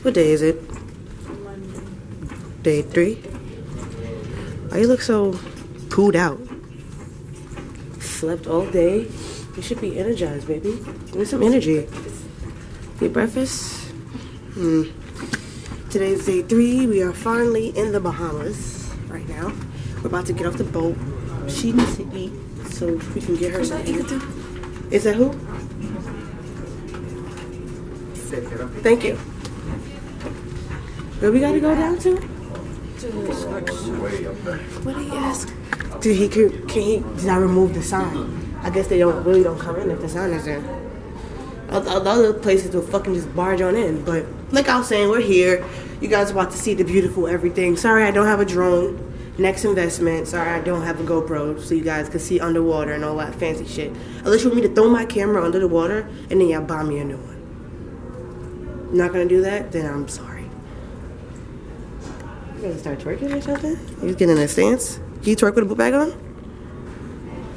What day is it? Day 3? Why you look so pooed out? Slept all day. You should be energized, baby. Give me some energy. Eat breakfast? Today's day 3. We are finally in the Bahamas right now. We're about to get off the boat. She needs to eat so we can get her some energy. Is that who? Thank you. Where we gotta go down to? What did he ask? Did I remove the sign? I guess they really don't come in if the sign is there. Other places will fucking just barge on in. But like I was saying, we're here. You guys are about to see the beautiful everything. Sorry I don't have a drone. Next investment. Sorry I don't have a GoPro so you guys can see underwater and all that fancy shit. Unless you want me to throw my camera under the water and then y'all buy me a new one. Not gonna do that? Then I'm sorry. You gonna start twerking or something? You getting in a stance? Can you twerk with a book bag on?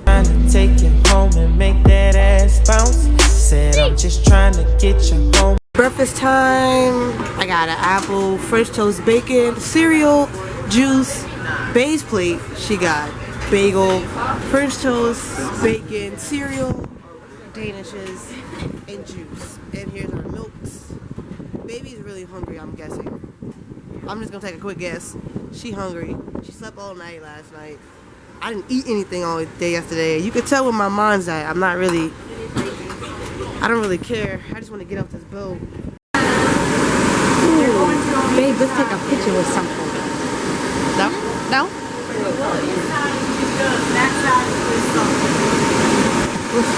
Trying to take you home and make that ass bounce. Said I'm just trying to get you home. Breakfast time. I got an apple, French toast, bacon, cereal, juice, Bay's plate. She got bagel, French toast, bacon, cereal, danishes, and juice. And here's our milks. Baby's really hungry, I'm guessing. I'm just gonna take a quick guess. She hungry. She slept all night last night. I didn't eat anything all day yesterday. You could tell where my mind's at. I don't really care. I just want to get off this boat. Babe, let's take a picture with something. No? No? What's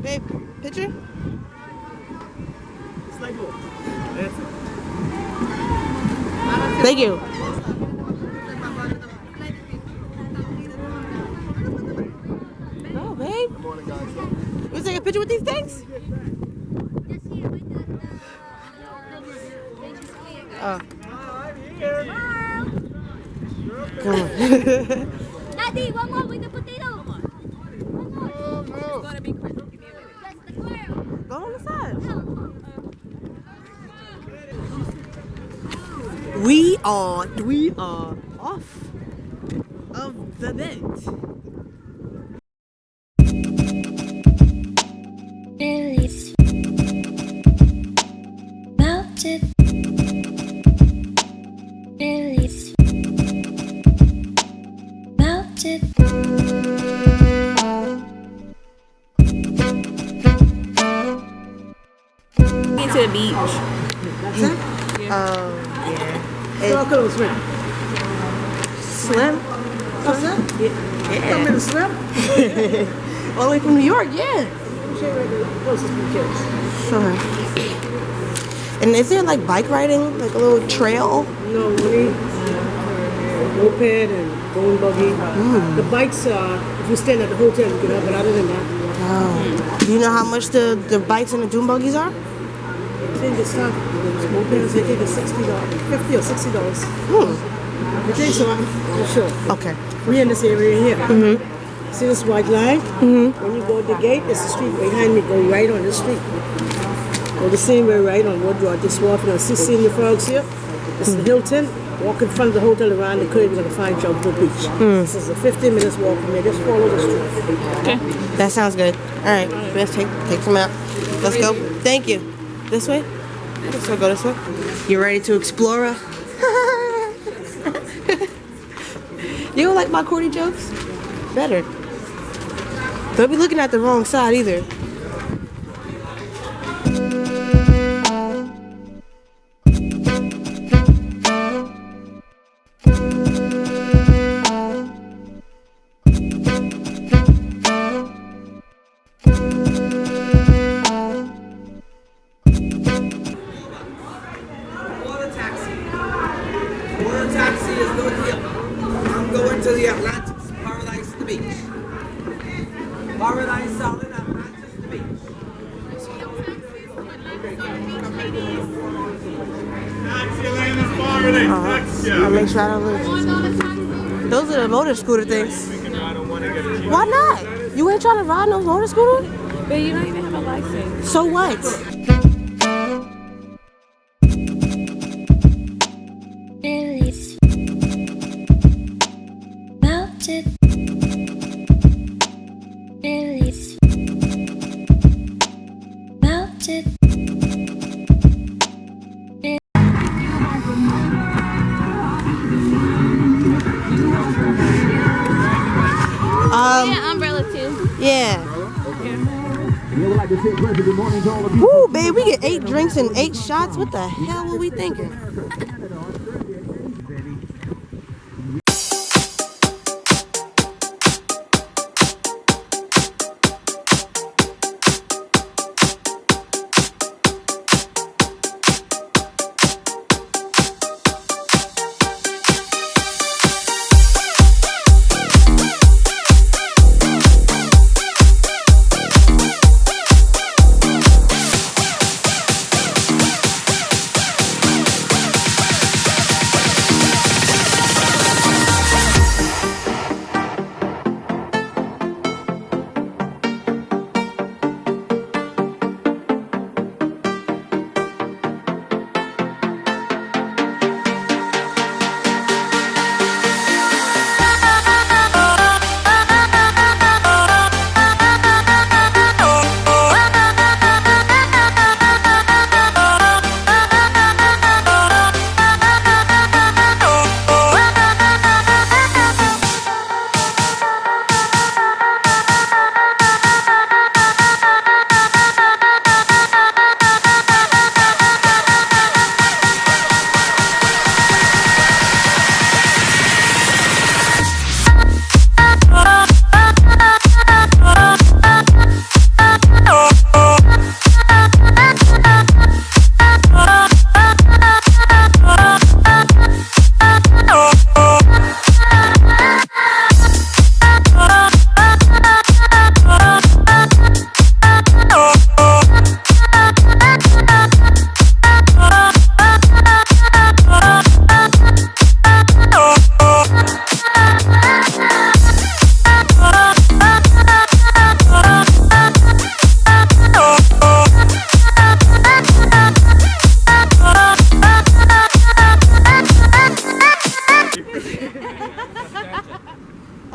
Babe, picture? Thank you. Oh, babe. You want to take a picture with these things? Oh. Come on. Daddy, one more with the potato. One more. It's gonna be quick. Go on the side. We are off of the bed. Release. Melted. Release. Melted. To the beach. That's it? Yeah. Local swim. Slim? What's that? Yeah. Come in and swim? All the way from New York, yeah. Sure. And is there like bike riding, like a little trail? No, only moped and going buggy. The bikes are, if you stand at the hotel, you can have, but other than that. Oh. Do you know how much the bikes and the dune buggies are? I think it's not. Mopeds, they take $60, $50 or $60. I think so, I'm sure. Okay. We're in this area here. See this white line? When you go to the gate, it's the street behind me. Go right on the street. Go the same way right on Woodrow. Just walk in. See the frogs here? This is the Hilton. Walk in front of the hotel around the curve. You're going to find Jumbo Beach. This is a 15 minutes walk from here. Just follow the street. Okay. That sounds good. All right. Let's take some out. Let's go. Thank you. This way? So go this way. You ready to explore? You don't like my corny jokes? Better. Don't be looking at the wrong side either. Water taxi is going here. I'm going to the Atlantis. Paradise the beach. Paradise Solid Atlantis the beach. I'll make sure I don't lose. Those are the motor scooter things. We can ride on one again. Why not? You ain't trying to ride no motor scooter? But you don't even have a license. So what? Release. Melted. Release. Melted. Yeah, umbrella too. Yeah. Woo, babe, we get 8 drinks and 8 shots. What the hell were we thinking?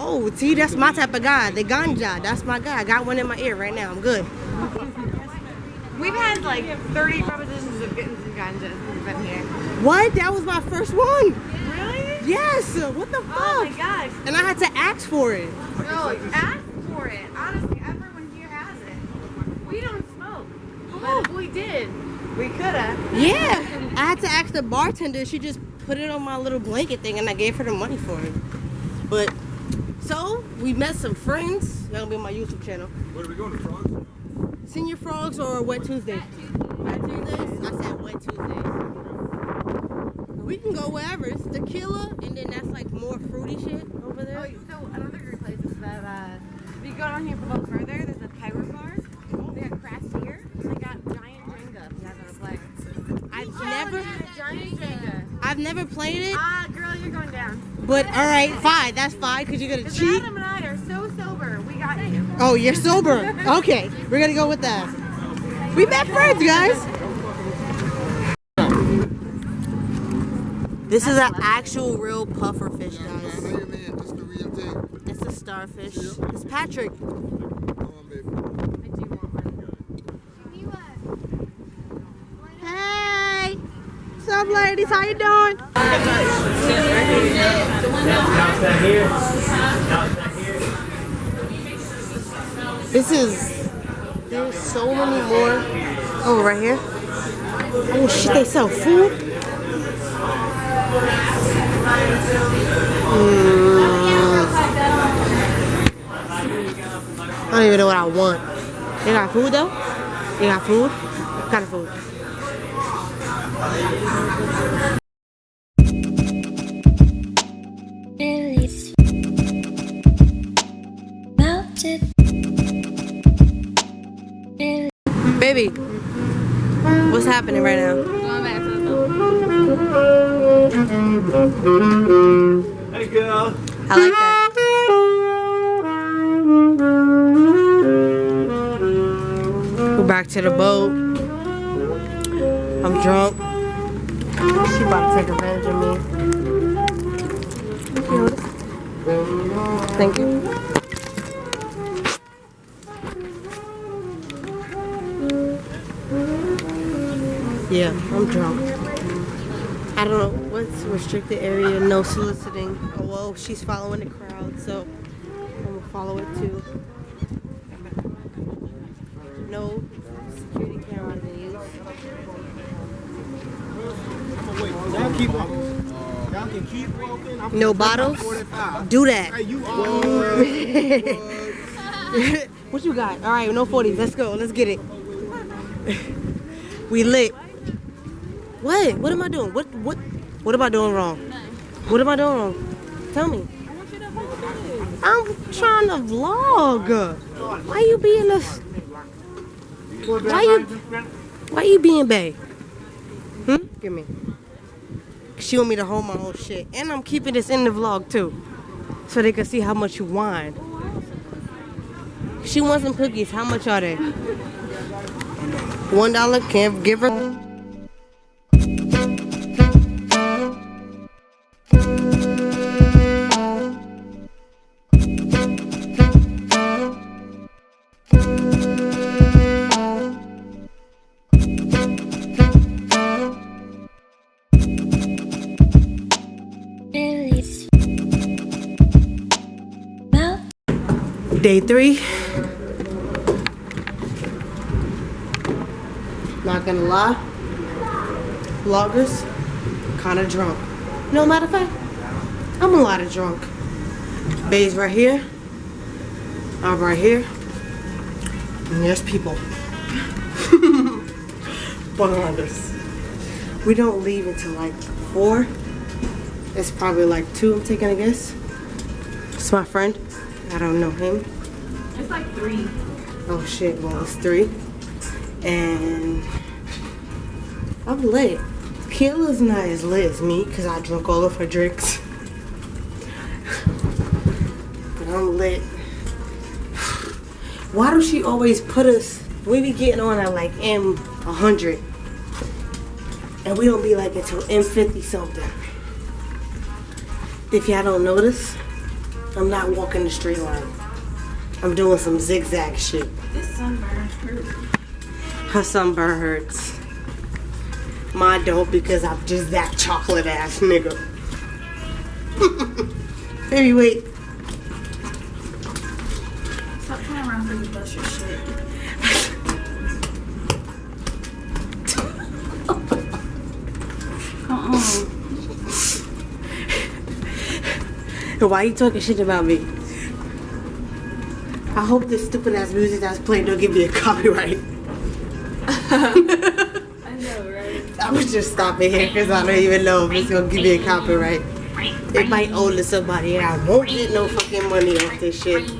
Oh, see, that's my type of guy. The ganja, that's my guy. I got one in my ear right now. I'm good. We've had like 30 propositions of getting some ganja since we've been here. What? That was my first one. Really? Yes. What the fuck? Oh my gosh. And I had to ask for it. No, ask for it. Honestly, everyone here has it. We don't smoke. But if we did, we coulda. Yeah. I had to ask the bartender. She just put it on my little blanket thing and I gave her the money for it. But, so, we met some friends. That'll be on my YouTube channel. What are we going to, Frogs? Senior Frogs or Wet Tuesdays? Wet Tuesdays? I said Wet Tuesdays. We can go wherever. It's tequila, and then that's like more fruity shit over there. Oh, so another great place is that if you go down here a little further, there's a pirate bar. They got craft beer. They got giant Jenga. If you guys want to play. Giant Jenga. I've never played it. Ah, girl, you're going down. But all right, fine. That's fine because you're gonna Because cheat. Adam and I are so sober. We got you. Oh, you're sober. Okay, we're gonna go with that. We met friends, guys. This is an actual real puffer fish, guys. It's a starfish. It's Patrick. Hey, what's up, ladies? How you doing? There's so many more. Oh, right here. Oh shit, they sell food? I don't even know what I want. They got food though? They got food? What kind of food? Release. Melted. Baby, what's happening right now? Going back to the boat. Hey, girl. I like that. We're back to the boat. I'm drunk. She about to take advantage of me. Thank you. Yeah, I'm drunk. I don't know what's restricted area, no soliciting. Oh, well, she's following the crowd, so I'm gonna follow it too. No security camera to use. Y'all keep walking. Y'all can keep walking. No bottles? Do that. Hey, you What you got? All right, no 40s. Let's go. Let's get it. We lit. What? What am I doing? What am I doing wrong? What am I doing wrong? Tell me. I'm trying to vlog. Why you being a... Why you being bae? Give me. She want me to hold my own shit. And I'm keeping this in the vlog too. So they can see how much you whine. She wants some cookies. How much are they? $1. Can't give her. Day 3. Not gonna lie, vloggers, kinda drunk. No matter of fact, I'm a lot of drunk. Bae's right here, I'm right here, and there's people behind us. We don't leave until like 4. It's probably like 2, I'm taking a guess. It's my friend. I don't know him. It's like 3. Oh shit, well it's 3. And I'm lit. Kayla's not as lit as me because I drank all of her drinks. But I'm lit. Why does she always put us, we be getting on at like M100 and we don't be like until M50 something. If y'all don't notice, I'm not walking the straight line. I'm doing some zigzag shit. This sunburn hurts. Her sunburn hurts. Mine don't because I'm just that chocolate ass nigga. Baby, wait. Stop playing around with you bust your shit. Why you talking shit about me? I hope this stupid ass music that's playing don't give me a copyright. I know, right? I would just stop it here because I don't even know if it's gonna give me a copyright. It might owe to somebody and I won't get no fucking money off this shit.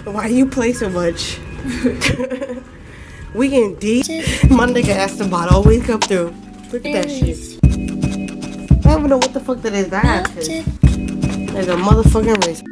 Why you play so much? We getting deep. My nigga asked about always come through. Look at that shit. I don't even know what the fuck that is. That is like a motherfucking race.